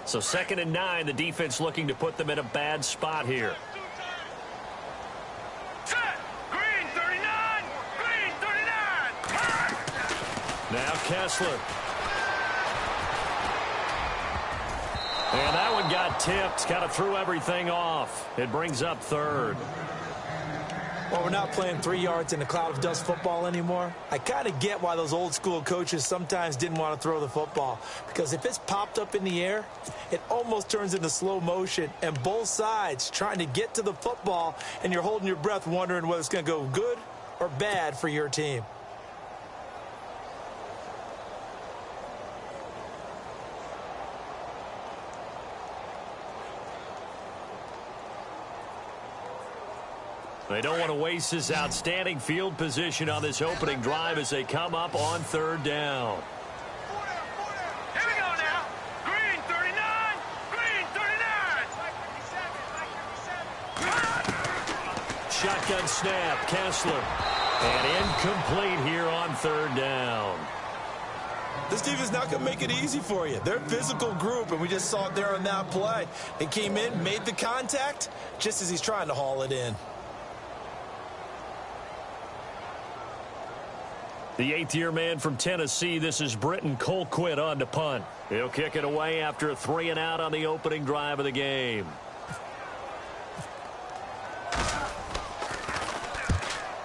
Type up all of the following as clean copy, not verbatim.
So 2nd and 9, the defense looking to put them in a bad spot here. Green 39! Green 39! Now Kessler. And that one got tipped. Kind of threw everything off. It brings up 3rd. Well, we're not playing 3 yards in a cloud of dust football anymore. I kind of get why those old school coaches sometimes didn't want to throw the football. Because if it's popped up in the air, it almost turns into slow motion. And both sides trying to get to the football, and you're holding your breath wondering whether it's going to go good or bad for your team. They don't want to waste this outstanding field position on this opening drive as they come up on 3rd down. Here we go now. Green 39! Green 39! Shotgun snap, Kessler. And incomplete here on 3rd down. This defense not going to make it easy for you. They're a physical group, and we just saw it there on that play. They came in, made the contact, just as he's trying to haul it in. The 8th-year man from Tennessee, this is Britton Colquitt on to punt. He'll kick it away after a 3-and-out on the opening drive of the game.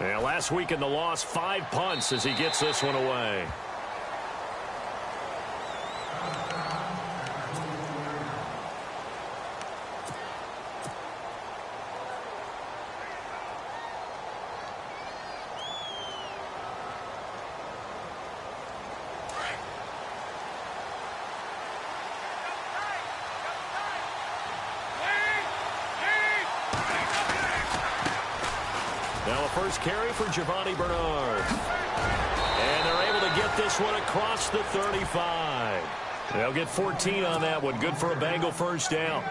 Yeah, last week in the loss, 5 punts as he gets this one away. First carry for Giovanni Bernard. And they're able to get this one across the 35. They'll get 14 on that one. Good for a Bengal first down.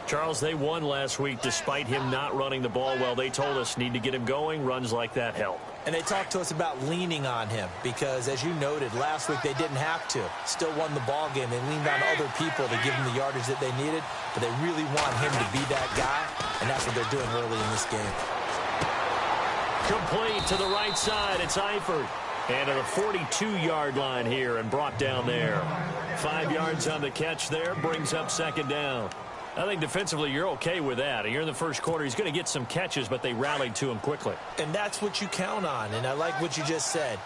Charles, they won last week despite him not running the ball well. They told us need to get him going. Runs like that help. And they talked to us about leaning on him because, as you noted, last week they didn't have to. Still won the ball game. They leaned on other people to give them the yardage that they needed, but they really want him to be that guy, and that's what they're doing early in this game. Complete to the right side. It's Eifert. And at the 42-yard line here and brought down there. 5 yards on the catch there. Brings up 2nd down. I think defensively you're okay with that. Here in the first quarter, he's going to get some catches, but they rallied to him quickly. And that's what you count on. And I like what you just said.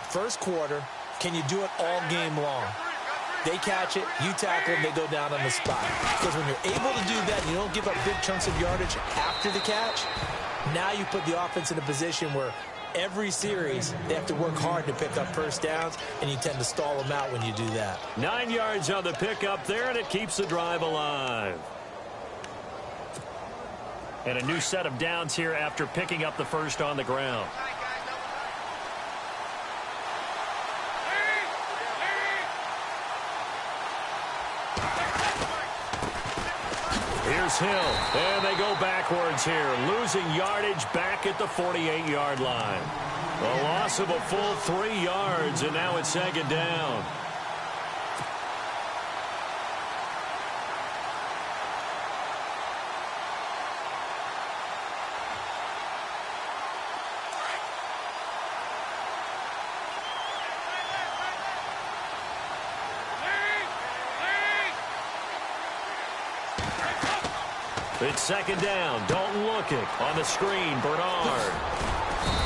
First quarter, can you do it all game long? They catch it, you tackle them, they go down on the spot. Because when you're able to do that and you don't give up big chunks of yardage after the catch, now you put the offense in a position where every series they have to work hard to pick up first downs, and you tend to stall them out when you do that. 9 yards on the pickup there, and it keeps the drive alive. And a new set of downs here after picking up the first on the ground. Here's Hill, and they go backwards here, losing yardage back at the 48-yard line. A loss of a full 3 yards, and now it's 2nd down. It's 2nd down. Dalton looking on the screen. Bernard.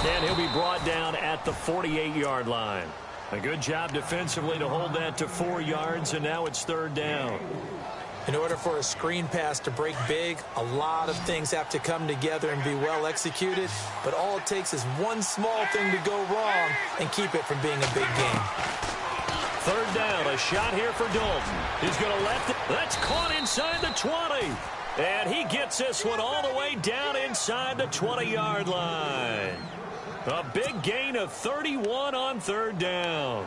And he'll be brought down at the 48-yard line. A good job defensively to hold that to 4 yards, and now it's 3rd down. In order for a screen pass to break big, a lot of things have to come together and be well executed. But all it takes is one small thing to go wrong and keep it from being a big game. 3rd down. A shot here for Dalton. He's going to let that's caught inside the 20. And he gets this one all the way down inside the 20-yard line. A big gain of 31 on 3rd down.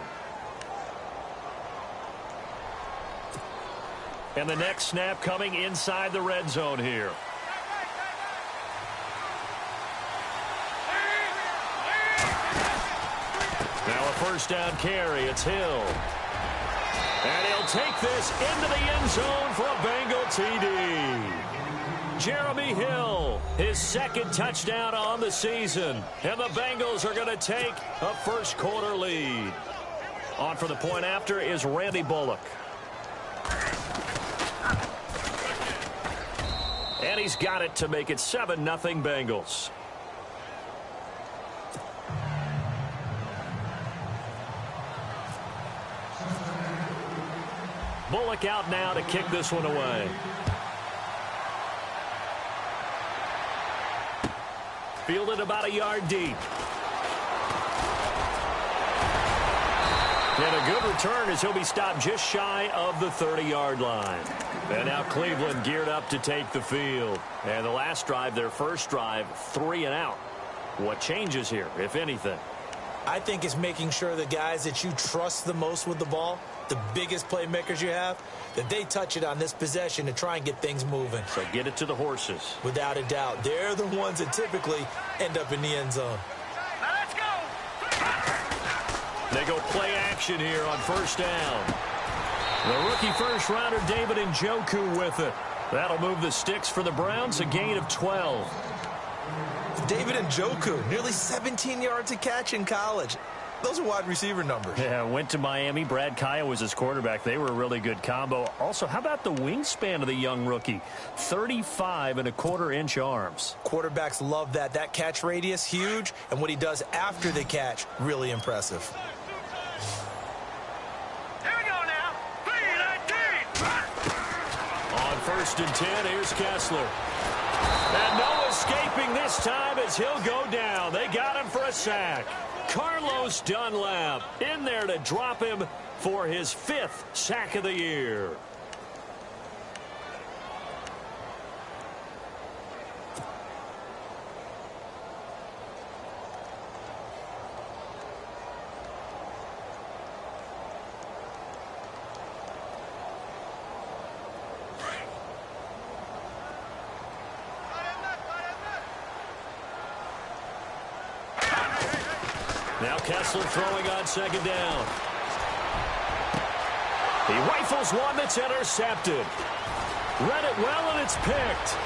And the next snap coming inside the red zone here. Now a first down carry. It's Hill. And he'll take this into the end zone for a Bengal TD. Jeremy Hill, his second touchdown on the season. And the Bengals are going to take a first quarter lead. On for the point after is Randy Bullock. And he's got it to make it 7-0 Bengals. Bullock out now to kick this one away. Fielded about a yard deep. And a good return as he'll be stopped just shy of the 30-yard line. And now Cleveland geared up to take the field. And the last drive, their first drive, 3 and out. What changes here, if anything? I think it's making sure the guys that you trust the most with the ball, the biggest playmakers you have, that they touch it on this possession to try and get things moving. So get it to the horses. Without a doubt. They're the ones that typically end up in the end zone. Let's go. They go play action here on first down. The rookie first-rounder David Njoku with it. That'll move the sticks for the Browns, a gain of 12. David Njoku, nearly 17 yards a catch in college. Those are wide receiver numbers. Yeah, went to Miami. Brad Kaya was his quarterback. They were a really good combo. Also, how about the wingspan of the young rookie? 35.25-inch arms. Quarterbacks love that. That catch radius, huge. And what he does after the catch, really impressive. Here we go now. 3-19. On first and 10, here's Kessler. And no escaping this time as he'll go down. They got him for a sack. Carlos Dunlap in there to drop him for his 5th sack of the year. Now Kessler throwing on second down. He rifles one that's intercepted. Read it well, and it's picked.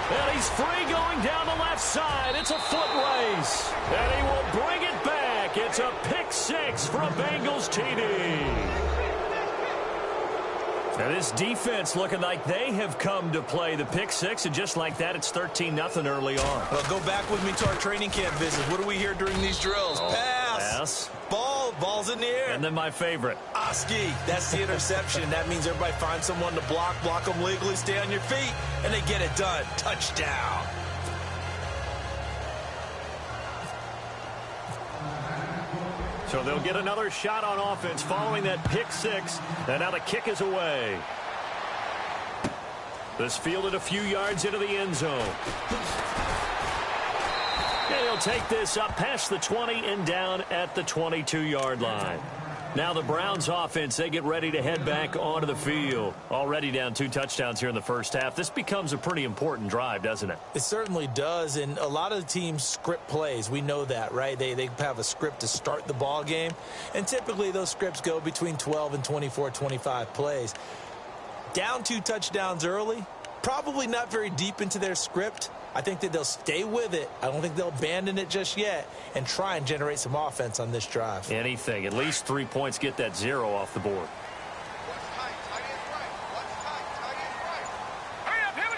And he's free going down the left side. It's a foot race. And he will bring it back. It's a pick six for a Bengals TD. Now this defense looking like they have come to play the pick six, and just like that, it's 13-0 early on. Well, go back with me to our training camp visit. What do we hear during these drills? Pass. Ball's in the air. And then my favorite. Oski. That's the interception. That means everybody finds someone to block them legally, stay on your feet, and they get it done. Touchdown. So they'll get another shot on offense following that pick six. And now the kick is away. This fielded a few yards into the end zone. And he'll take this up past the 20 and down at the 22-yard line. Now the Browns offense, they get ready to head back onto the field. Already down 2 touchdowns here in the first half. This becomes a pretty important drive, doesn't it? It certainly does, and a lot of the teams script plays. We know that, right? They have a script to start the ball game, and typically those scripts go between 12 and 24, 25 plays. Down 2 touchdowns early, probably not very deep into their script. I think that they'll stay with it. I don't think they'll abandon it just yet and try and generate some offense on this drive. Anything. At least 3 points, get that 0 off the board. Hurry up, here we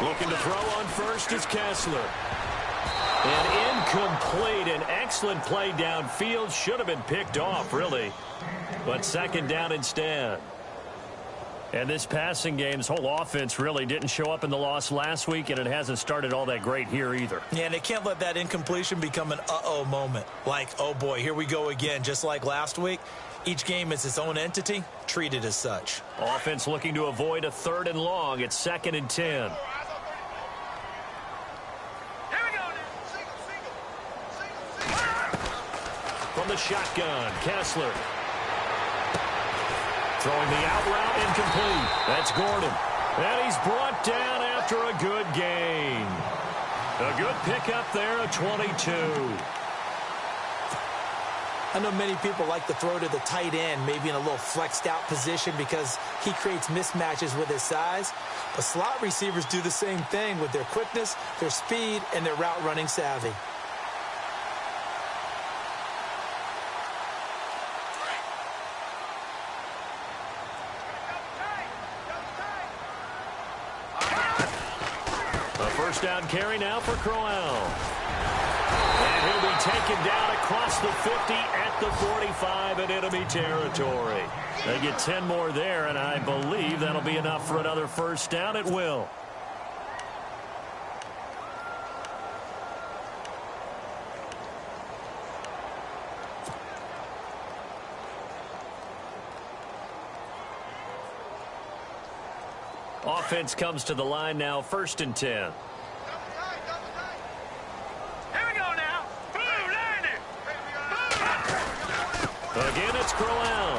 go. Looking to throw on first is Kessler. And incomplete. An excellent play downfield. Should have been picked off, really. But second down instead. And this passing game's whole offense really didn't show up in the loss last week, and it hasn't started all that great here either. Yeah, and they can't let that incompletion become an uh-oh moment. Like, oh boy, here we go again, just like last week. Each game is its own entity, treated as such. Offense looking to avoid a 3rd and long. It's 2nd and 10. Here we go now. Single. From the shotgun, Kessler. Throwing the out route, incomplete. That's Gordon. And he's brought down after a good gain. A good pickup there, a 22. I know many people like to throw to the tight end, maybe in a little flexed out position because he creates mismatches with his size. But slot receivers do the same thing with their quickness, their speed, and their route running savvy. A first down carry now for Crowell. And he'll be taken down across the 50 at the 45 in enemy territory. They get 10 more there, and I believe that'll be enough for another first down. It will. Offense comes to the line now, 1st and 10. Again, it's Crowell.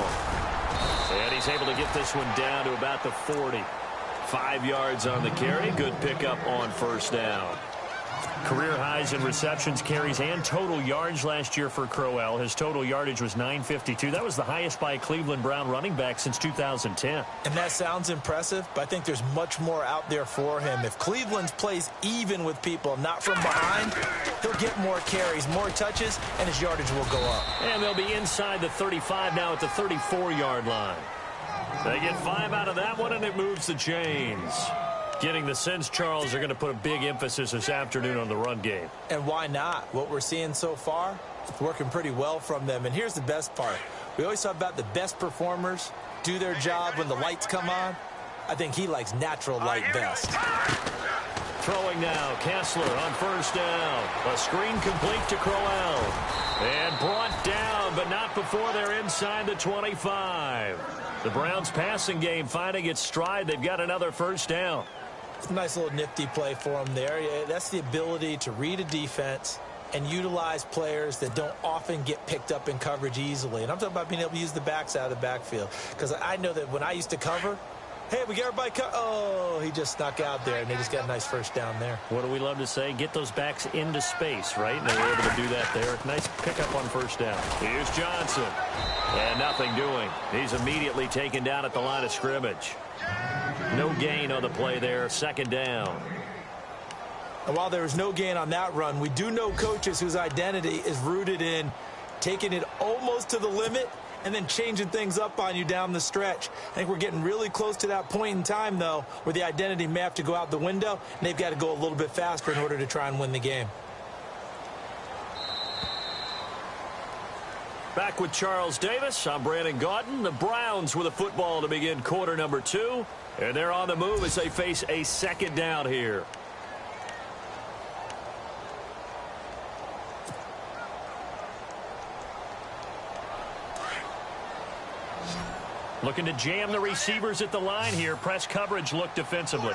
And he's able to get this one down to about the 40. 5 yards on the carry. Good pickup on first down. Career highs in receptions, carries, and total yards last year for Crowell. His total yardage was 952. That was the highest by a Cleveland Brown running back since 2010. And that sounds impressive, but I think there's much more out there for him. If Cleveland plays even with people, not from behind, he'll get more carries, more touches, and his yardage will go up. And they'll be inside the 35 now at the 34-yard line. They get 5 out of that one, and it moves the chains. Getting the sense, Charles, they're going to put a big emphasis this afternoon on the run game. And why not? What we're seeing so far, it's working pretty well from them. And here's the best part. We always talk about the best performers do their job when the lights come on. I think he likes natural light best. Throwing now, Kessler on first down. A screen complete to Crowell. And brought down, but not before they're inside the 25. The Browns' passing game finding its stride. They've got another first down. It's a nice little nifty play for him there. That's the ability to read a defense and utilize players that don't often get picked up in coverage easily. And I'm talking about being able to use the backs out of the backfield. Because I know that when I used to cover, hey, we got everybody oh, he just snuck out there, and they just got a nice first down there. What do we love to say? Get those backs into space, right? And they were able to do that there. Nice pickup on first down. Here's Johnson. And nothing doing. He's immediately taken down at the line of scrimmage. No gain on the play there. 2nd down. And while there was no gain on that run, we do know coaches whose identity is rooted in taking it almost to the limit and then changing things up on you down the stretch. I think we're getting really close to that point in time, though, where the identity may have to go out the window, and they've got to go a little bit faster in order to try and win the game. Back with Charles Davis. I'm Brandon Gaudin. The Browns with a football to begin quarter number 2. And they're on the move as they face a 2nd down here. Looking to jam the receivers at the line here. Press coverage look defensively.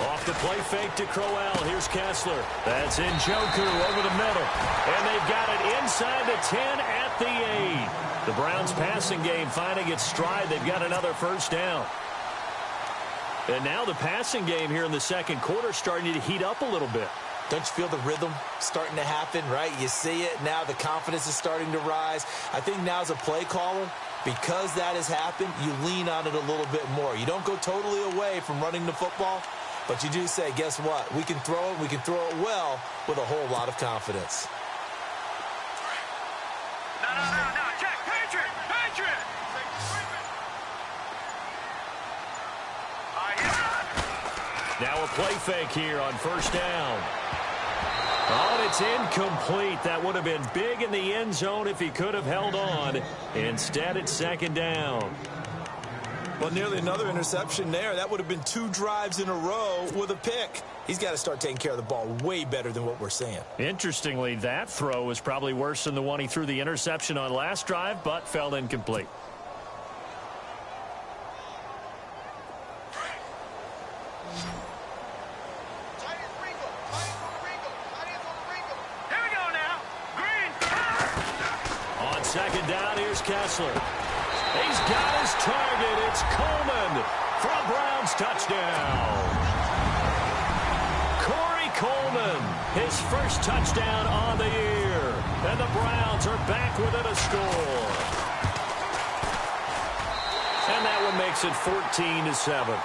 Off the play fake to Crowell. Here's Kessler. That's Njoku over the middle. And they've got it inside the 10 at the 8. The Browns passing game finding its stride. They've got another first down. And now the passing game here in the 2nd quarter starting to heat up a little bit. Don't you feel the rhythm starting to happen, right? You see it now. The confidence is starting to rise. I think now as a play caller, because that has happened, you lean on it a little bit more. You don't go totally away from running the football, but you do say, guess what? We can throw it. We can throw it well with a whole lot of confidence. No. Check. Patriot. Now a play fake here on first down. Oh, and it's incomplete. That would have been big in the end zone if he could have held on. Instead, it's 2nd down. Well, nearly another interception there. That would have been 2 drives in a row with a pick. He's got to start taking care of the ball way better than what we're seeing. Interestingly, that throw was probably worse than the one he threw the interception on last drive, but fell incomplete. On 2nd down, here's Kessler. He's got his target. It's Coleman for a Browns touchdown. Corey Coleman, his first touchdown on the year. Bengals are back within a score. And that one makes it 14-7.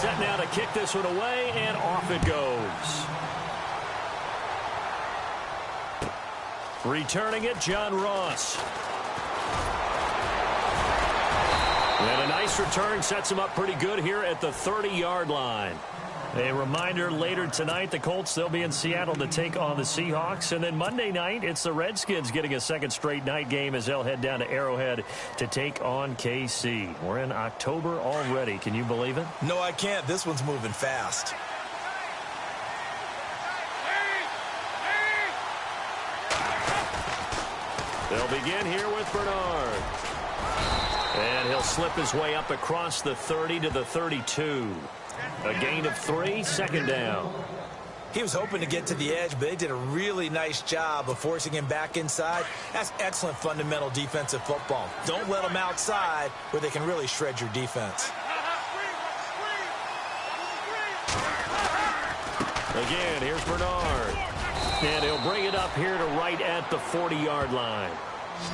Set now to kick this one away, and off it goes. Returning it, John Ross. And a nice return sets him up pretty good here at the 30-yard line. A reminder, later tonight, the Colts, they'll be in Seattle to take on the Seahawks. And then Monday night, it's the Redskins getting a second straight night game as they'll head down to Arrowhead to take on KC. We're in October already. Can you believe it? No, I can't. This one's moving fast. They'll begin here with Bernard. And he'll slip his way up across the 30 to the 32. A gain of 3, second down. He was hoping to get to the edge, but they did a really nice job of forcing him back inside. That's excellent fundamental defensive football. Don't let them outside where they can really shred your defense. Again, here's Bernard. And he'll bring it up here to right at the 40-yard line.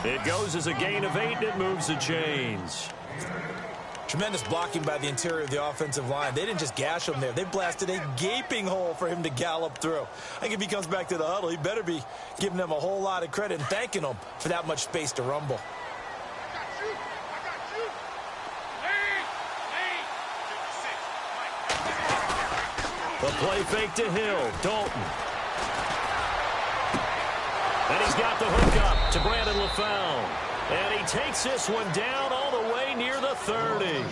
It goes as a gain of 8, and it moves the chains. Tremendous blocking by the interior of the offensive line. They didn't just gash him there. They blasted a gaping hole for him to gallop through. I think if he comes back to the huddle, he better be giving them a whole lot of credit and thanking them for that much space to rumble. The play fake to Hill. Dalton. And he's got the hook up to Brandon LaFell. And he takes this one down all the way near the 30.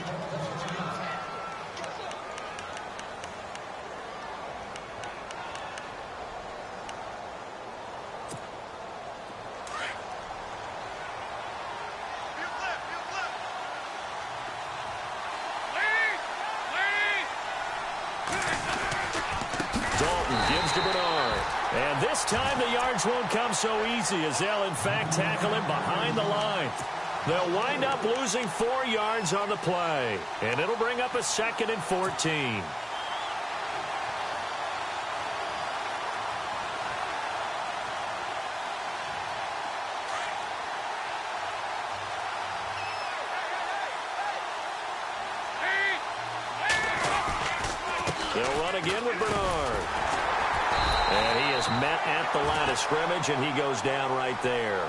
Dalton gives to Bernard. And this time the yards won't come so easy as they'll, in fact, tackle him behind the line. They'll wind up losing 4 yards on the play. And it'll bring up a 2nd and 14. They'll run again with Bernard. And he is met at the line of scrimmage, and he goes down right there.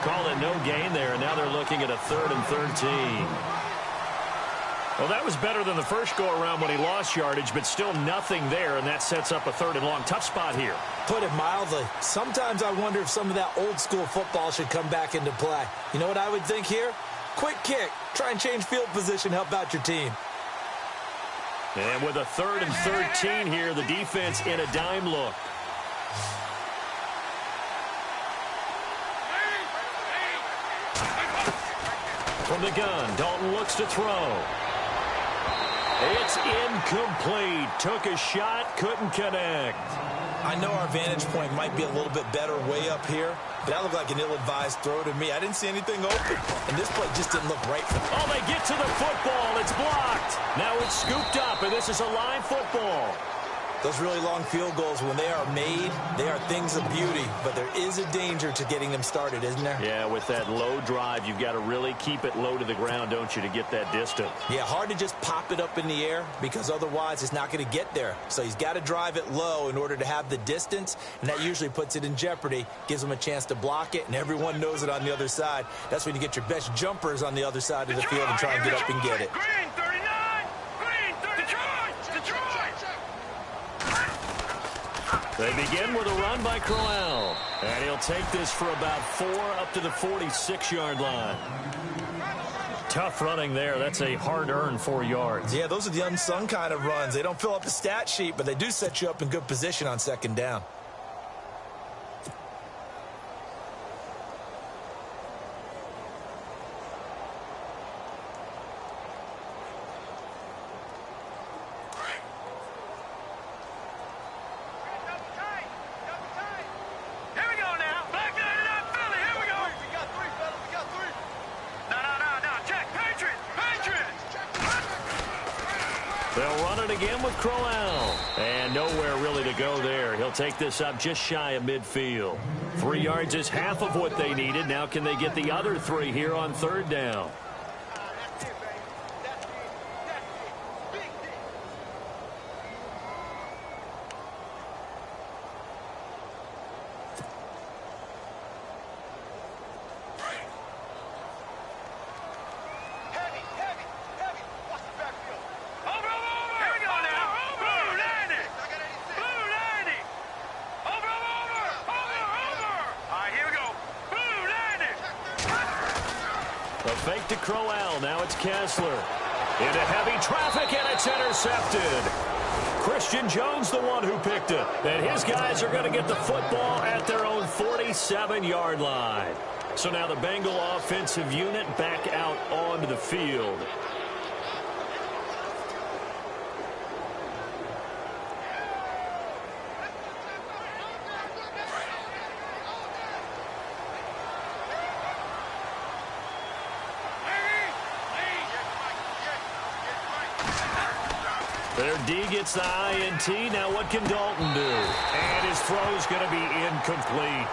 Call it no gain there, and now they're looking at a 3rd and 13. Well, that was better than the first go-around when he lost yardage, but still nothing there, and that sets up a 3rd and long. Tough spot here. Put it mildly. Sometimes I wonder if some of that old-school football should come back into play. You know what I would think here? Quick kick. Try and change field position. Help out your team. And with a 3rd and 13 here, the defense in a dime look. From the gun, Dalton looks to throw. It's incomplete. Took a shot, couldn't connect. I know our vantage point might be a little bit better way up here, but that looked like an ill-advised throw to me. I didn't see anything open, and this play just didn't look right for them. Oh, they get to the football. It's blocked. Now it's scooped up, and this is a live football. Those really long field goals, when they are made, they are things of beauty, but there is a danger to getting them started, isn't there? Yeah, with that low drive, you've got to really keep it low to the ground, don't you, to get that distance. Yeah, hard to just pop it up in the air because otherwise it's not going to get there. So he's got to drive it low in order to have the distance, and that usually puts it in jeopardy, gives him a chance to block it, and everyone knows it on the other side. That's when you get your best jumpers on the other side of the field and try and get up and get it. Green 39! Green 39! Detroit! They begin with a run by Crowell. And he'll take this for about 4 up to the 46-yard line. Tough running there. That's a hard-earned 4 yards. Yeah, those are the unsung kind of runs. They don't fill up the stat sheet, but they do set you up in good position on 2nd down. again with Crowell. And nowhere really to go there. He'll take this up just shy of midfield. 3 yards is half of what they needed. Now can they get the other 3 here on 3rd down? Fake to Crowell. Now it's Kessler. Into heavy traffic, and it's intercepted. Christian Jones, the one who picked it. And his guys are going to get the football at their own 47-yard line. So now the Bengal offensive unit back out onto the field. Their D gets the INT. Now what can Dalton do? And his throw's going to be incomplete.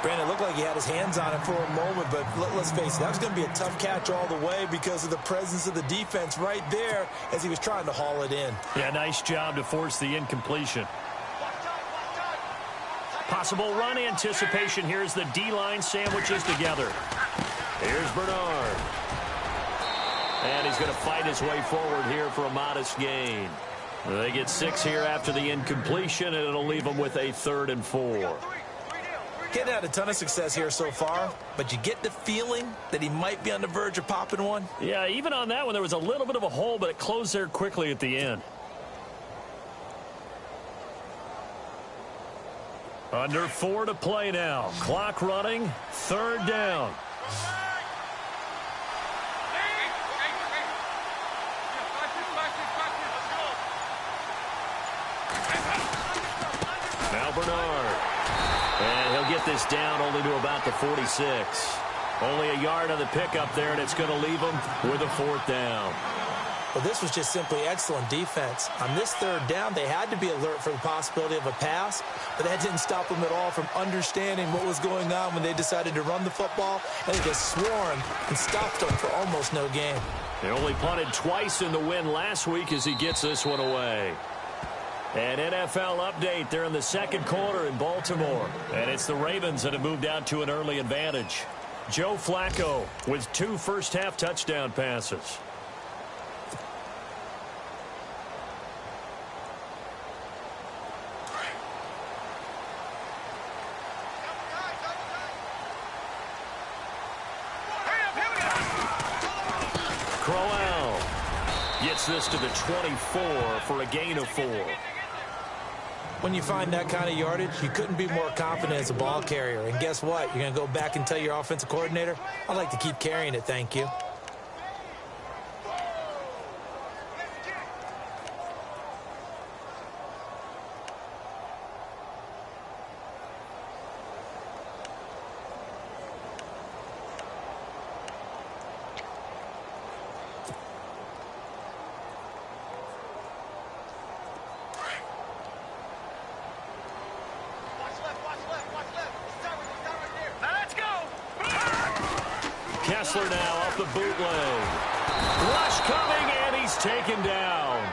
Brandon, it looked like he had his hands on it for a moment, but let's face it, that was going to be a tough catch all the way because of the presence of the defense right there as he was trying to haul it in. Yeah, nice job to force the incompletion. Possible run anticipation. Here's the D-line sandwiches together. Here's Bernard. And he's going to fight his way forward here for a modest gain. They get 6 here after the incompletion, and it'll leave them with a 3rd and 4. Getting had a ton of success here so far, but you get the feeling that he might be on the verge of popping one. Yeah, even on that one, there was a little bit of a hole, but it closed there quickly at the end. Under 4 to play now. Clock running. 3rd down. Now Bernard. And he'll get this down only to about the 46. Only a yard on the pickup there, and it's going to leave him with a 4th down. Well, this was just simply excellent defense. On this 3rd down, they had to be alert for the possibility of a pass, but that didn't stop them at all from understanding what was going on when they decided to run the football, and they just swarmed and stopped them for almost no gain. They only punted twice in the win last week as he gets this one away. An NFL update. They're in the 2nd quarter in Baltimore, and it's the Ravens that have moved out to an early advantage. Joe Flacco with 2 first-half touchdown passes. Crowell gets this to the 24 for a gain of 4. When you find that kind of yardage, you couldn't be more confident as a ball carrier. And guess what? You're going to go back and tell your offensive coordinator, I'd like to keep carrying it, thank you. Kessler now off the bootleg. Rush coming, and he's taken down.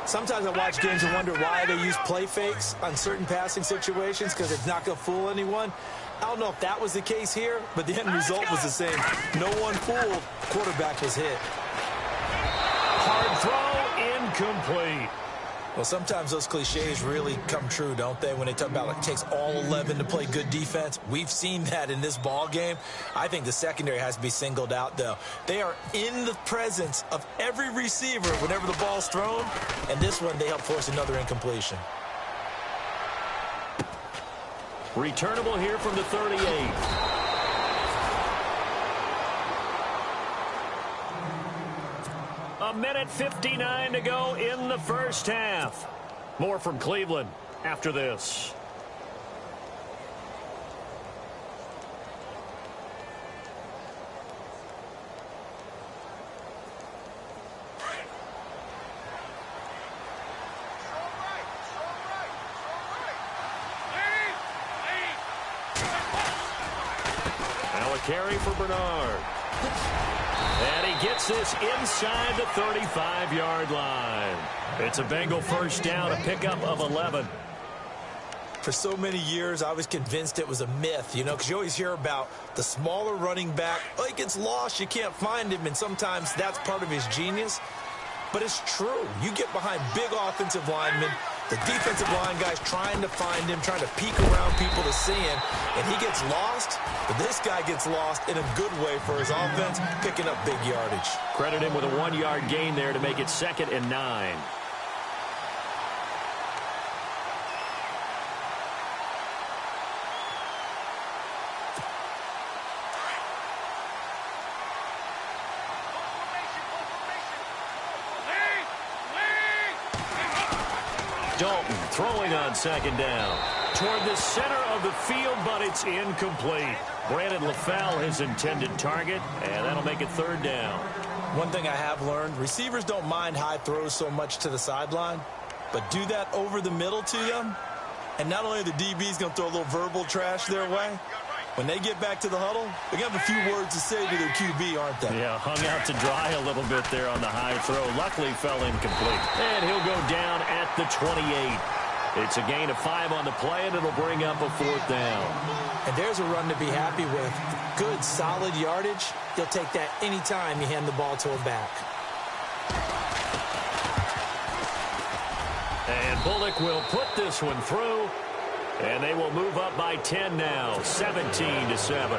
Sometimes I watch games and wonder why they use play fakes on certain passing situations because it's not going to fool anyone. I don't know if that was the case here, but the end result was the same. No one fooled. Quarterback was hit. Hard throw, incomplete. Well, sometimes those cliches really come true, don't they? When they talk about like, it takes all 11 to play good defense. We've seen that in this ball game. I think the secondary has to be singled out, though. They are in the presence of every receiver whenever the ball's thrown. And this one, they help force another incompletion. Returnable here from the 38. A minute 59 to go in the first half. More from Cleveland after this. carry for Bernard. And he gets this inside the 35-yard line. It's a Bengal first down, a pickup of 11. For so many years, I was convinced it was a myth, you know, because you always hear about the smaller running back. Oh, he gets lost, you can't find him, and sometimes that's part of his genius. But it's true. You get behind big offensive linemen, the defensive line guy's trying to find him, trying to peek around people to see him, and he gets lost. But this guy gets lost in a good way for his offense, picking up big yardage. Credit him with a 1-yard gain there to make it 2nd and 9. Dalton throwing on 2nd down. Toward the center of the field, but it's incomplete. Brandon LaFell his intended target, and that'll make it 3rd down. One thing I have learned, receivers don't mind high throws so much to the sideline, but do that over the middle to them, and not only are the DBs going to throw a little verbal trash their way, when they get back to the huddle, they're going to have a few words to say to their QB, aren't they? Yeah, hung out to dry a little bit there on the high throw. Luckily fell incomplete. And he'll go down at the 28. It's a gain of 5 on the play, and it'll bring up a 4th down. And there's a run to be happy with. Good, solid yardage. You'll take that anytime you hand the ball to him back. And Bullock will put this one through. And they will move up by 10 now, 17-7.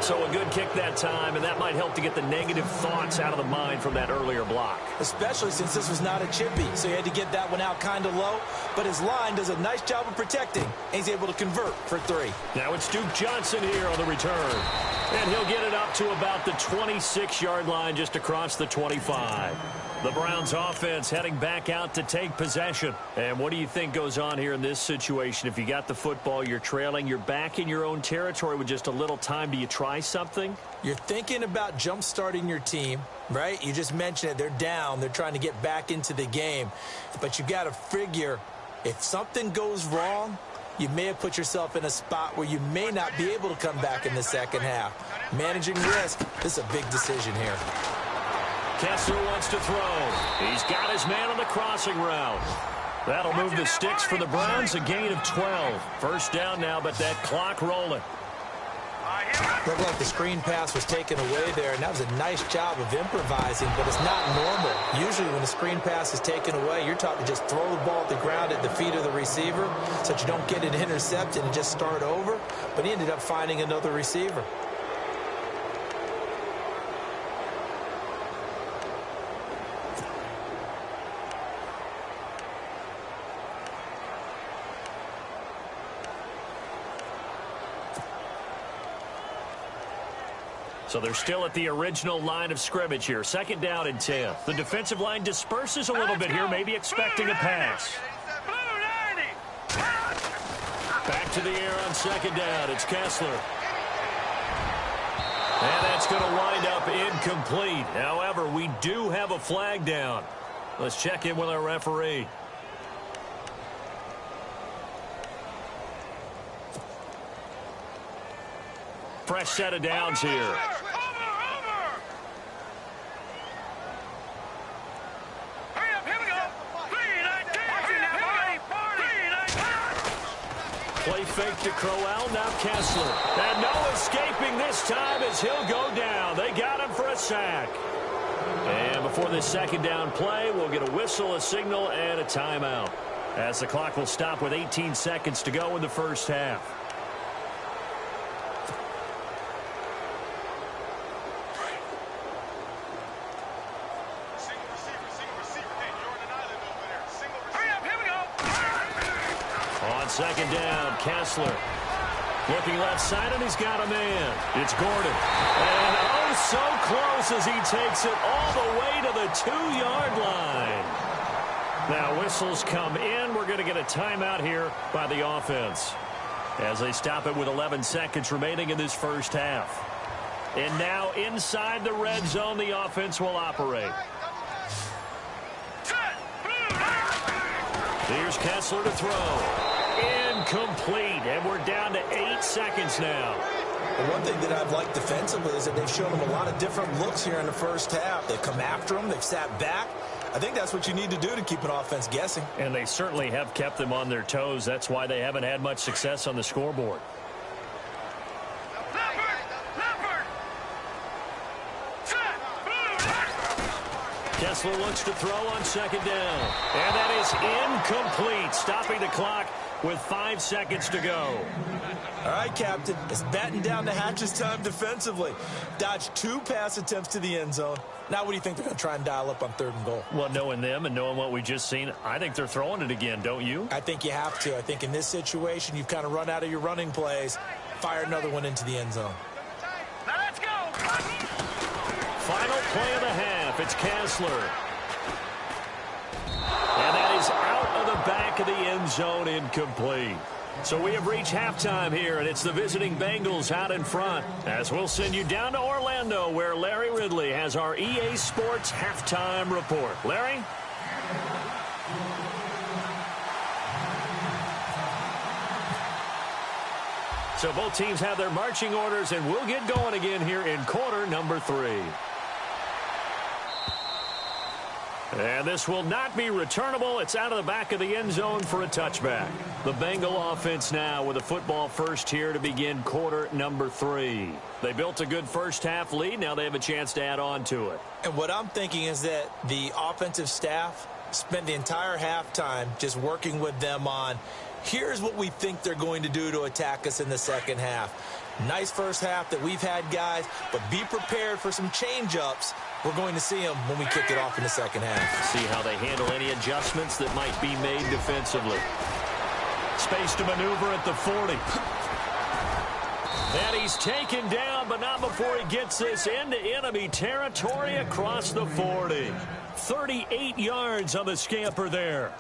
So a good kick that time, and that might help to get the negative thoughts out of the mind from that earlier block. Especially since this was not a chippy, so he had to get that one out kind of low. But his line does a nice job of protecting, and he's able to convert for 3. Now it's Duke Johnson here on the return. And he'll get it up to about the 26-yard line just across the 25. The Browns offense heading back out to take possession. And what do you think goes on here in this situation? If you got the football, you're trailing, you're back in your own territory with just a little time. Do you try something? You're thinking about jump-starting your team, right? You just mentioned it. They're down. They're trying to get back into the game. But you got to figure if something goes wrong, you may have put yourself in a spot where you may not be able to come back in the second half. Managing risk, this is a big decision here. Kessler wants to throw. He's got his man on the crossing route. That'll move the sticks for the Browns, a gain of 12. First down now, but that clock rolling. Looked like the screen pass was taken away there, and that was a nice job of improvising, but it's not normal. Usually when a screen pass is taken away, you're taught to just throw the ball at the ground at the feet of the receiver so that you don't get it intercepted and just start over, but he ended up finding another receiver. So they're still at the original line of scrimmage here. 2nd down and 10. The defensive line disperses a little bit here, maybe expecting a pass. Back to the air on 2nd down. It's Kessler. And that's going to wind up incomplete. However, we do have a flag down. Let's check in with our referee. Fresh set of downs here. Play fake to Crowell, now Kessler. And no escaping this time as he'll go down. They got him for a sack. And before this 2nd down play, we'll get a whistle, a signal, and a timeout, as the clock will stop with 18 seconds to go in the first half. On 2nd down, Kessler. Looking left side, and he's got a man. It's Gordon. And oh, so close as he takes it all the way to the 2-yard line. Now, whistles come in. We're going to get a timeout here by the offense, as they stop it with 11 seconds remaining in this first half. And now inside the red zone, the offense will operate. Here's Kessler to throw. Incomplete, and we're down to 8 seconds now. Well, one thing that I've liked defensively is that they've shown them a lot of different looks here in the first half. They've come after them. They've sat back. I think that's what you need to do to keep an offense guessing. And they certainly have kept them on their toes. That's why they haven't had much success on the scoreboard. Kessler looks to throw on second down. And that is incomplete, stopping the clock with 5 seconds to go. All right, Captain. It's batting down the hatches time defensively. Dodged 2 pass attempts to the end zone. Now what do you think they're going to try and dial up on 3rd and goal? Well, knowing them and knowing what we just seen, I think they're throwing it again, don't you? I think you have to. I think in this situation, you've kind of run out of your running plays. Fire another one into the end zone. Now let's go. Final play of the half. It's Kessler. And that is out of the back of the end zone, incomplete. So we have reached halftime here, and it's the visiting Bengals out in front. As we'll send you down to Orlando, where Larry Ridley has our EA Sports halftime report. Larry? So both teams have their marching orders, and we'll get going again here in quarter number 3. And this will not be returnable. It's out of the back of the end zone for a touchback. The Bengal offense now with a football first here to begin quarter number 3. They built a good first half lead. Now they have a chance to add on to it. And what I'm thinking is that the offensive staff spent the entire halftime just working with them on, here's what we think they're going to do to attack us in the second half. Nice first half that we've had, guys, but be prepared for some change-ups. We're going to see them when we kick it off in the second half. See how they handle any adjustments that might be made defensively. Space to maneuver at the 40. And he's taken down, but not before he gets this into enemy territory across the 40. 38 yards on the scamper there.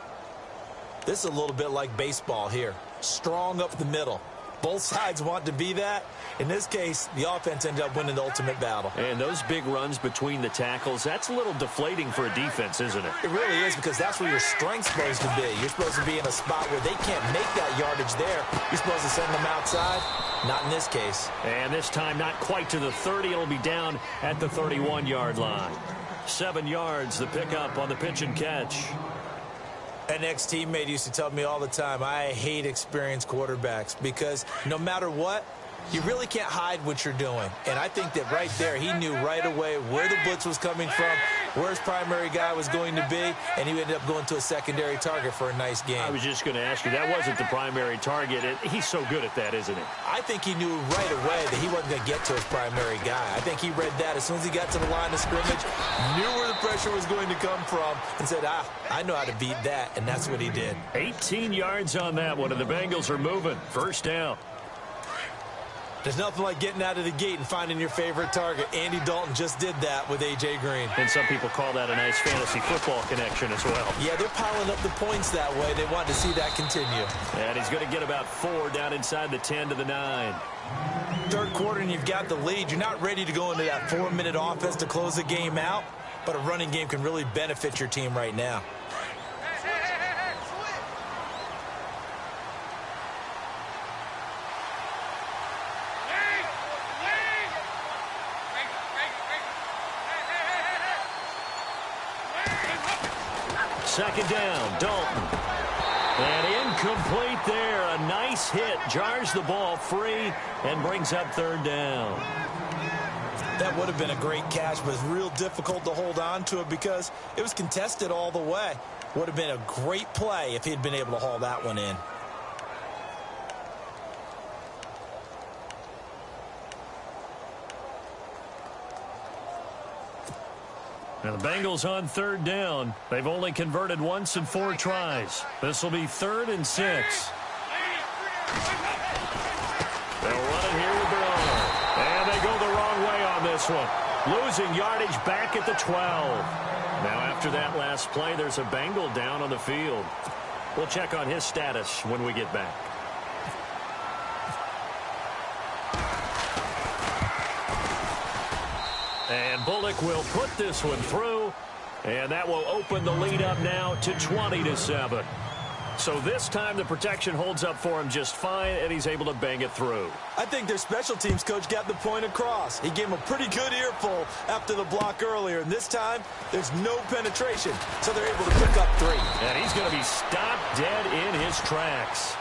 This is a little bit like baseball here. Strong up the middle. Both sides want to be that. In this case, the offense ended up winning the ultimate battle. And those big runs between the tackles, that's a little deflating for a defense, isn't it? It really is, because that's where your strength's supposed to be. You're supposed to be in a spot where they can't make that yardage there. You're supposed to send them outside. Not in this case. And this time not quite to the 30. It'll be down at the 31-yard line. 7 yards, the pickup on the pitch and catch. An ex-teammate used to tell me all the time, I hate experienced quarterbacks because no matter what, you really can't hide what you're doing. And I think that right there, he knew right away where the blitz was coming from, where his primary guy was going to be, and he ended up going to a secondary target for a nice game. I was just going to ask you, that wasn't the primary target. He's so good at that, isn't he? I think he knew right away that he wasn't going to get to his primary guy. I think he read that as soon as he got to the line of scrimmage, knew where the pressure was going to come from, and said, I know how to beat that, and that's what he did. 18 yards on that one, and the Bengals are moving. First down. There's nothing like getting out of the gate and finding your favorite target. Andy Dalton just did that with A.J. Green. And some people call that a nice fantasy football connection as well. Yeah, they're piling up the points that way. They want to see that continue. And he's going to get about 4 down inside the 10 to the 9. Third quarter and you've got the lead. You're not ready to go into that 4-minute offense to close the game out, but a running game can really benefit your team right now. Second down, Dalton. And incomplete there. A nice hit. Jars the ball free and brings up third down. That would have been a great catch, but it's real difficult to hold on to it because it was contested all the way. Would have been a great play if he'd been able to haul that one in. Now the Bengals on third down. They've only converted once in 4 tries. This will be 3rd and 6. They'll run it here with Bernard. And they go the wrong way on this one. Losing yardage back at the 12. Now after that last play, there's a Bengal down on the field. We'll check on his status when we get back. And Bullock will put this one through, and that will open the lead up now to 20-7. So this time the protection holds up for him just fine, and he's able to bang it through. I think their special teams coach got the point across. He gave him a pretty good earful after the block earlier, and this time there's no penetration, so they're able to pick up 3. And he's going to be stopped dead in his tracks.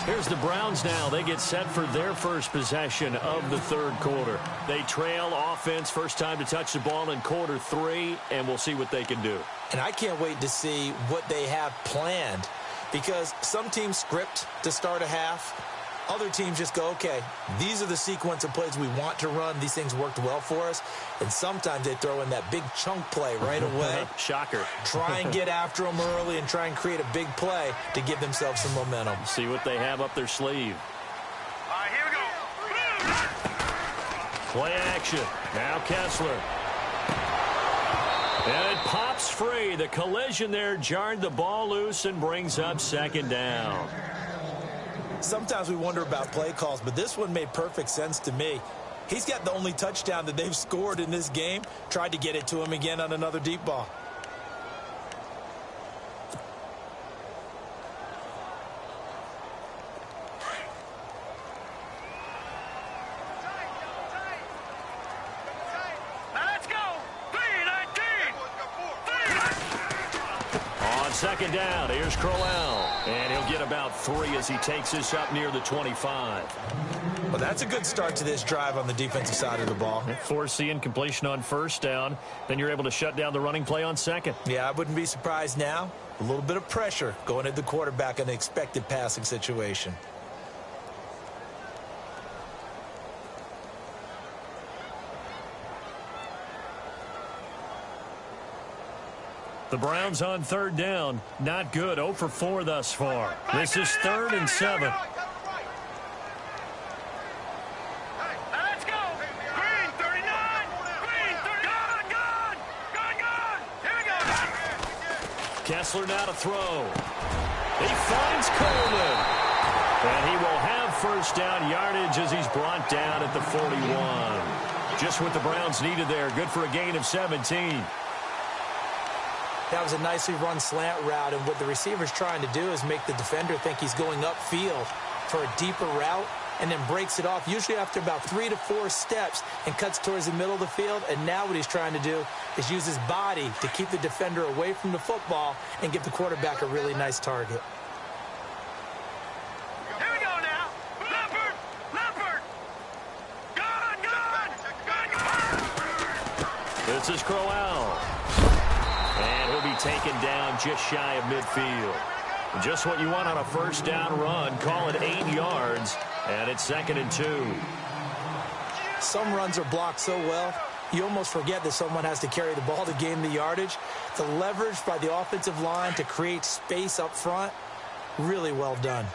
Here's the Browns now. They get set for their first possession of the third quarter. They trail offense, first time to touch the ball in quarter 3, and we'll see what they can do. And I can't wait to see what they have planned, because some teams script to start a half. Other teams just go, okay, these are the sequence of plays we want to run. These things worked well for us. And sometimes they throw in that big chunk play right away. Shocker. Try and get after them early and try and create a big play to give themselves some momentum. See what they have up their sleeve. All right, here we go. Play action. Now Kessler. And it pops free. The collision there jarred the ball loose and brings up second down. Sometimes we wonder about play calls, but this one made perfect sense to me. He's got the only touchdown that they've scored in this game. Tried to get it to him again on another deep ball. Now let's go. 3-19. On second down, here's Crowell. And he'll get about 3 as he takes this up near the 25. Well, that's a good start to this drive on the defensive side of the ball. Force the incompletion on first down. Then you're able to shut down the running play on second. Yeah, I wouldn't be surprised now. A little bit of pressure going at the quarterback in an expected passing situation. The Browns on third down. Not good. 0 for 4 thus far. This is 3rd and 7. Now let's go. Green 39. Green 30. Gone. Here we go. Kessler now to throw. He finds Coleman. And he will have first down yardage as he's brought down at the 41. Just what the Browns needed there. Good for a gain of 17. That was a nicely run slant route, and what the receiver's trying to do is make the defender think he's going upfield for a deeper route and then breaks it off, usually after about 3 to 4 steps, and cuts towards the middle of the field. And now what he's trying to do is use his body to keep the defender away from the football and give the quarterback a really nice target. Here we go now. Leopard. Gone. This is Crowell. And he'll be taken down just shy of midfield. Just what you want on a first down run. Call it 8 yards. And it's 2nd and 2. Some runs are blocked so well, you almost forget that someone has to carry the ball to gain the yardage. The leverage by the offensive line to create space up front, really well done.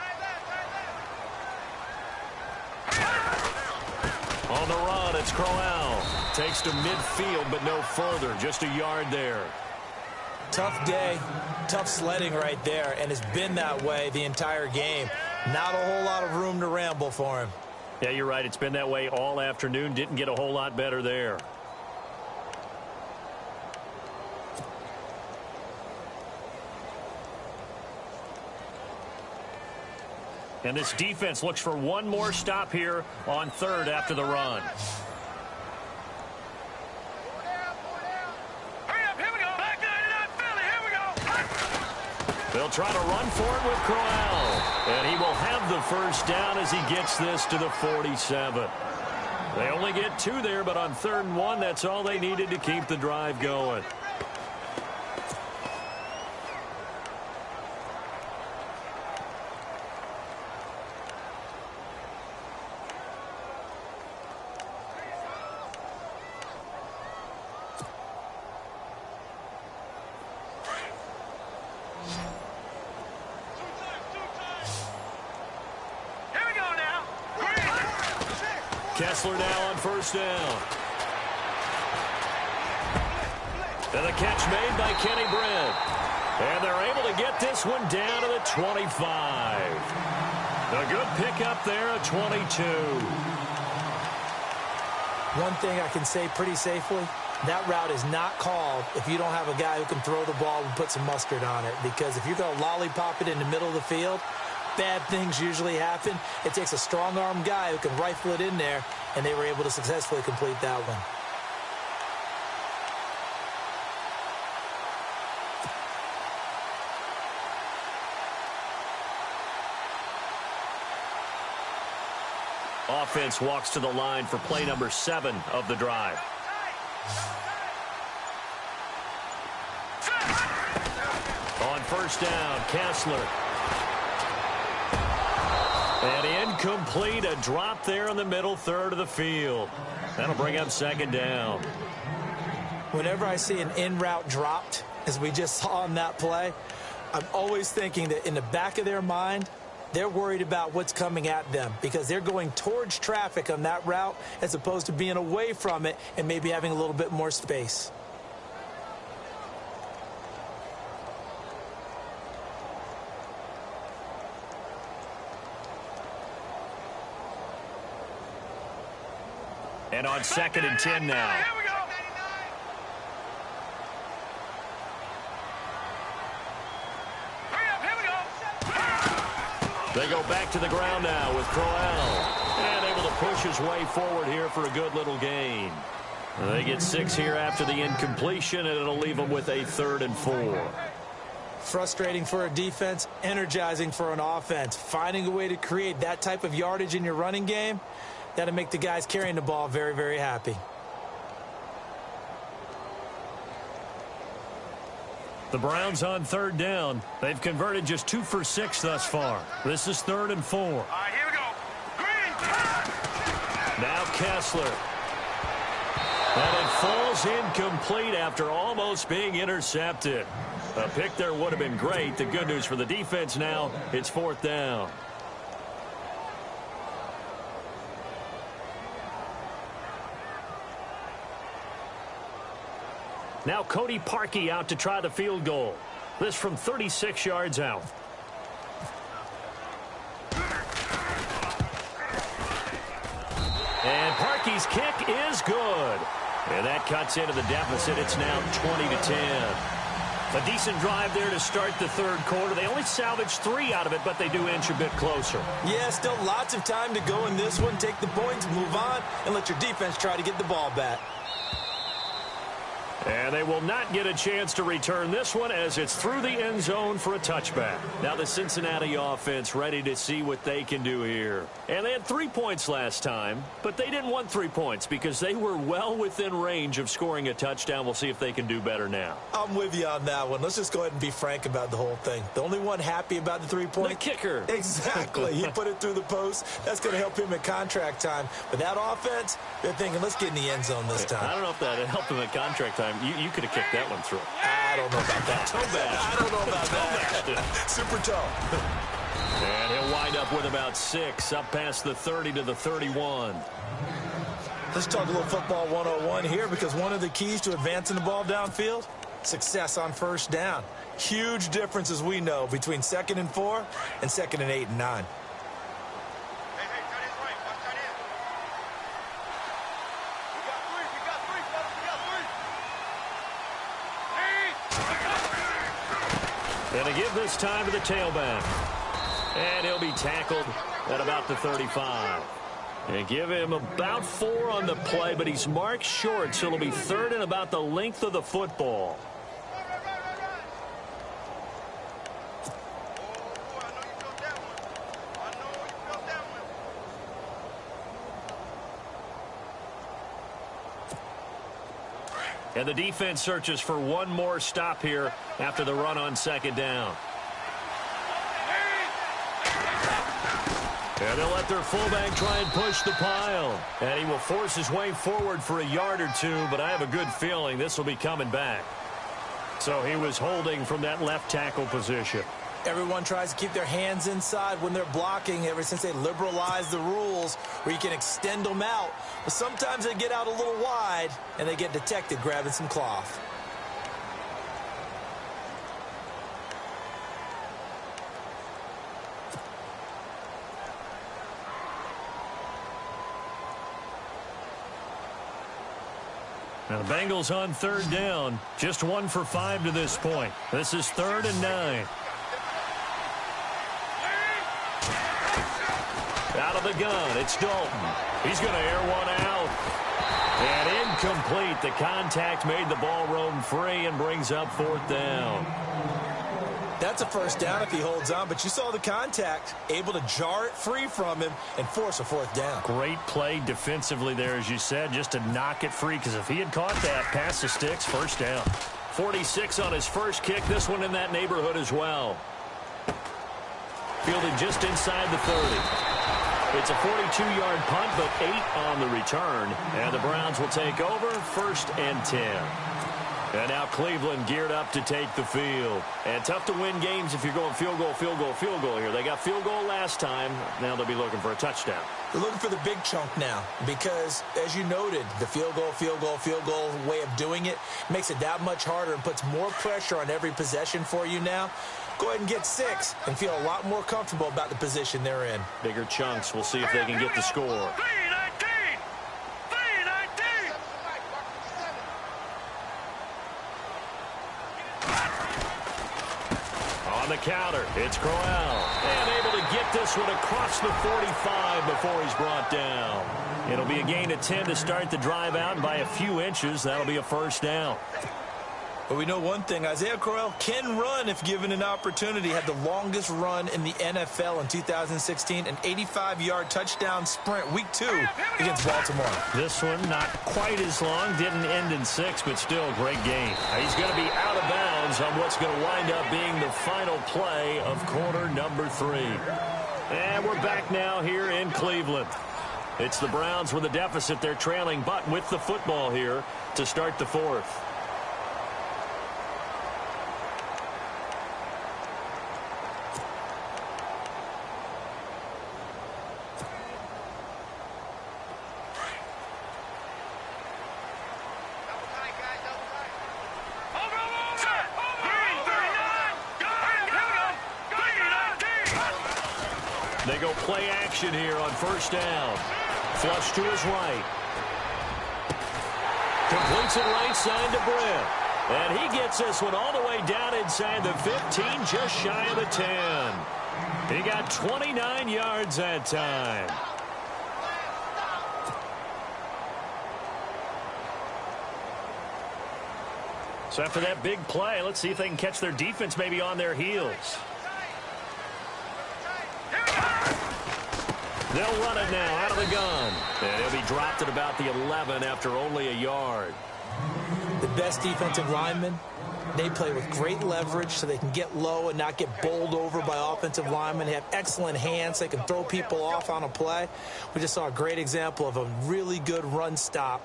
On the run, it's Crowell. Takes to midfield, but no further. Just a yard there. Tough day, tough sledding right there, and it's been that way the entire game. Not a whole lot of room to ramble for him. Yeah, you're right. It's been that way all afternoon. Didn't get a whole lot better there. And this defense looks for one more stop here on third after the run. They'll try to run for it with Crowell. And he will have the first down as he gets this to the 47. They only get 2 there, but on 3rd and 1, that's all they needed to keep the drive going. Kessler now on first down. And the catch made by Kenny Brent. And they're able to get this one down to the 25. A good pickup there at 22. One thing I can say pretty safely, That route is not called if you don't have a guy who can throw the ball and put some mustard on it. Because if you're going to lollipop it in the middle of the field, bad things usually happen. It takes a strong-arm guy who can rifle it in there, and they were able to successfully complete that one. Offense walks to the line for play number 7 of the drive. On first down, Kessler. And incomplete, a drop there in the middle third of the field. That'll bring up second down. Whenever I see an in-route dropped, as we just saw on that play, I'm always thinking that in the back of their mind, they're worried about what's coming at them because they're going towards traffic on that route as opposed to being away from it and maybe having a little bit more space. And on 2nd and 10 now. Here we go. Hurry up, here we go. They go back to the ground now with Crowell. And able to push his way forward here for a good little gain. They get 6 here after the incompletion, and it'll leave them with a 3rd and 4. Frustrating for a defense, energizing for an offense. Finding a way to create that type of yardage in your running game, that'll make the guys carrying the ball very, very happy. The Browns on 3rd down. They've converted just 2 for 6 thus far. This is 3rd and 4. All right, here we go. Green. Now Kessler. And it falls incomplete after almost being intercepted. A pick there would have been great. The good news for the defense now, it's 4th down. Now Cody Parkey out to try the field goal. This from 36 yards out. And Parkey's kick is good. And that cuts into the deficit. It's now 20-10. A decent drive there to start the 3rd quarter. They only salvaged 3 out of it, but they do inch a bit closer. Yeah, still lots of time to go in this one. Take the points, move on, and let your defense try to get the ball back. And they will not get a chance to return this one as it's through the end zone for a touchback. Now the Cincinnati offense ready to see what they can do here. And they had 3 points last time, but they didn't want 3 points because they were well within range of scoring a touchdown. We'll see if they can do better now. I'm with you on that one. Let's just go ahead and be frank about the whole thing. The only one happy about the 3-point? The kicker. Exactly. He put it through the post. That's going to help him in contract time. But that offense, they're thinking, let's get in the end zone this time. I don't know if that helped him in contract time. You could have kicked that one through. I don't know about that. Toe bash. I don't know about that. Super toe. And he'll wind up with about 6, up past the 30 to the 31. Let's talk a little football 101 here because one of the keys to advancing the ball downfield, success on first down. Huge difference, as we know, between 2nd and 4 and 2nd and 8 and 9. And to give this time to the tailback. And he'll be tackled at about the 35. And give him about 4 on the play, but he's marked short, so it'll be 3rd and about the length of the football. And the defense searches for one more stop here after the run on 2nd down. And they'll let their fullback try and push the pile. And he will force his way forward for a yard or 2, but I have a good feeling this will be coming back. So he was holding from that left tackle position. Everyone tries to keep their hands inside when they're blocking ever since they liberalized the rules where you can extend them out. But sometimes they get out a little wide and they get detected grabbing some cloth. Now the Bengals on third down. Just 1 for 5 to this point. This is 3rd and 9. Out of the gun, it's Dalton. He's going to air one out. And incomplete. The contact made the ball roam free and brings up 4th down. That's a first down if he holds on, but you saw the contact, able to jar it free from him and force a 4th down. Great play defensively there, as you said, just to knock it free, because if he had caught that, past the sticks, first down. 46 on his first kick, this one in that neighborhood as well. Fielded just inside the 30. It's a 42-yard punt, but 8 on the return. And the Browns will take over, 1st and 10. And now Cleveland geared up to take the field. And tough to win games if you're going field goal, field goal, field goal here. They got field goal last time. Now they'll be looking for a touchdown. They're looking for the big chunk now because, as you noted, the field goal way of doing it makes it that much harder and puts more pressure on every possession for you now. Go ahead and get 6 and feel a lot more comfortable about the position they're in. Bigger chunks. We'll see if they can get the score. On the counter, it's Crowell. And able to get this one across the 45 before he's brought down. It'll be a gain of 10 to start the drive out, and by a few inches, that'll be a first down. But we know one thing, Isaiah Crowell can run if given an opportunity. Had the longest run in the NFL in 2016, an 85-yard touchdown sprint, week 2 against Baltimore. This one not quite as long, didn't end in 6, but still a great game. He's going to be out of bounds on what's going to wind up being the final play of quarter number 3. And we're back now here in Cleveland. It's the Browns with a deficit. They're trailing, but with the football here to start the 4th. They go play action here on first down. Flush to his right. Completes it right side to Brent. And he gets this one all the way down inside the 15, just shy of the 10. He got 29 yards that time. So after that big play, let's see if they can catch their defense maybe on their heels. They'll run it now out of the gun. And he'll be dropped at about the 11 after only a yard. The best defensive linemen, they play with great leverage so they can get low and not get bowled over by offensive linemen. They have excellent hands. They can throw people off on a play. We just saw a great example of a really good run stop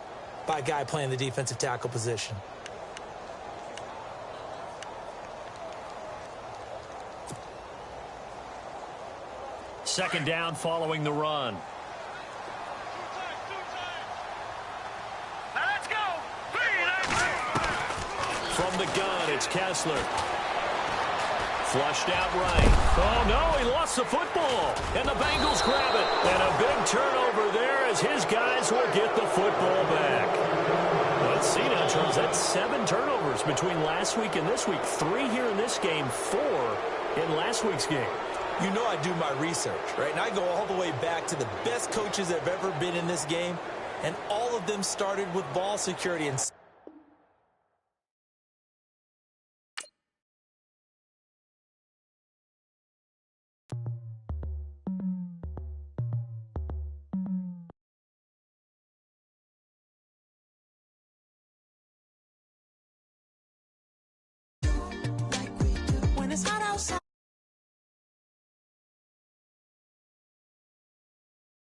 by a guy playing the defensive tackle position. Second down following the run. Now let's go. From the gun, it's Kessler. Flushed out right. Oh, no, he lost the football. And the Bengals grab it. And a big turnover there as his guys will get the football back. Let's see now, Charles. That's 7 turnovers between last week and this week. 3 here in this game, 4 in last week's game. You know I do my research, right? And I go all the way back to the best coaches that have ever been in this game, and all of them started with ball security. And